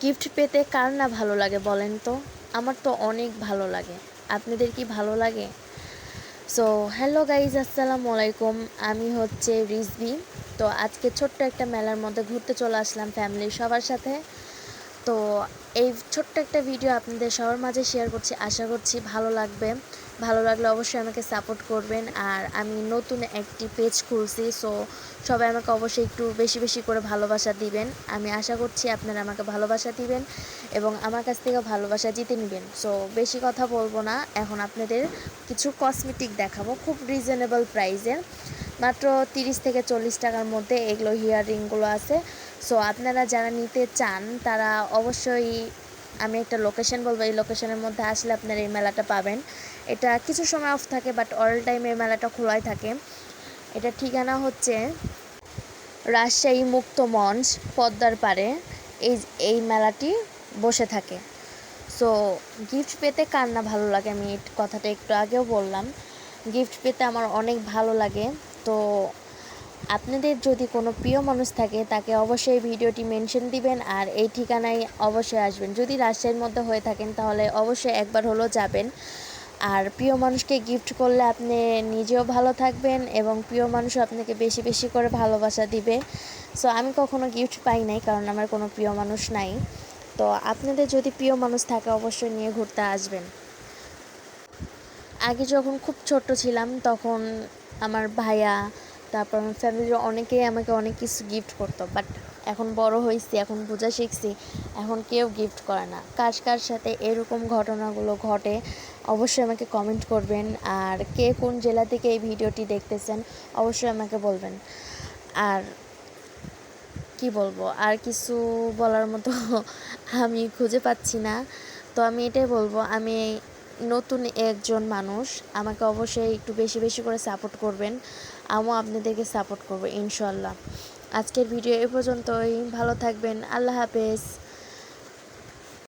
Gift পেতে কার না ভালো লাগে বলেন তো? আমার তো অনেক ভালো লাগে। আপনাদের কি ভালো লাগে? সো হ্যালো গাইজ, আসসালামু আলাইকুম। আমি হচ্ছে রিজভি। তো আজকে ছোট্ট একটা মেলার মধ্যে ঘুরতে চলে আসলাম ফ্যামিলির সবার সাথে। তো এই ছোট্ট একটা ভিডিও আপনাদের সবার মাঝে শেয়ার করছি, আশা করছি ভালো লাগবে। ভালো লাগলে অবশ্যই আমাকে সাপোর্ট করবেন। আর আমি নতুন একটি পেজ খুলছি, সো সবাই আমাকে অবশ্যই একটু বেশি বেশি করে ভালোবাসা দিবেন। আমি আশা করছি আপনারা আমাকে ভালোবাসা দিবেন এবং আমার কাছ থেকেও ভালোবাসা জিতে নেবেন। সো বেশি কথা বলবো না, এখন আপনাদের কিছু কসমেটিক দেখাবো খুব রিজনেবল প্রাইসে। মাত্র 30 থেকে 40 টাকার মধ্যে এগুলো ইয়াররিংগুলো আছে। সো আপনারা যারা নিতে চান তারা অবশ্যই, আমি একটা লোকেশন বলবো, এই লোকেশনের মধ্যে আসলে আপনারা এই মেলাটা পাবেন। এটা কিছু সময় অফ থাকে, বাট অল টাইম এই মেলাটা খোলাই থাকে। এটা ঠিকানা হচ্ছে রাজশাহী মুক্ত মঞ্চ, পদ্মার পাড়ে এই এই মেলাটি বসে থাকে। সো গিফট পেতে কার না ভালো লাগে, আমি এই কথাটা একটু আগেও বললাম। গিফট পেতে আমার অনেক ভালো লাগে। তো আপনাদের যদি কোনো প্রিয় মানুষ থাকে তাকে অবশ্যই ভিডিওটি মেনশন দিবেন আর এই ঠিকানায় অবশ্যই আসবেন। যদি রাজশাহীর মধ্যে হয়ে থাকেন তাহলে অবশ্যই একবার হলেও যাবেন। আর প্রিয় মানুষকে গিফট করলে আপনি নিজেও ভালো থাকবেন এবং প্রিয় মানুষও আপনাকে বেশি বেশি করে ভালোবাসা দিবে। সো আমি কখনো গিফট পাই নাই, কারণ আমার কোনো প্রিয় মানুষ নাই। তো আপনাদের যদি প্রিয় মানুষ থাকে অবশ্যই নিয়ে ঘুরতে আসবেন। আগে যখন খুব ছোট ছিলাম তখন আমার ভাইয়া, তারপর আমার ফ্যামিলির অনেকেই আমাকে অনেক কিছু গিফট করতো, বাট এখন বড় হয়েছি, এখন বোঝা শিখছি, এখন কেউ গিফট করে না। কার কার সাথে এরকম ঘটনাগুলো ঘটে অবশ্যই আমাকে কমেন্ট করবেন। আর কে কোন জেলা থেকে এই ভিডিওটি দেখতেছেন অবশ্যই আমাকে বলবেন। আর কি বলবো, আর কিছু বলার মতো আমি খুঁজে পাচ্ছি না। তো আমি এটাই বলবো, আমি নতুন একজন মানুষ, আমাকে অবশ্যই একটু বেশি বেশি করে সাপোর্ট করবেন। আমিও আপনাদেরকে সাপোর্ট করবো ইনশাল্লাহ। আজকের ভিডিও এ পর্যন্তই। ভালো থাকবেন। আল্লাহ হাফেজ।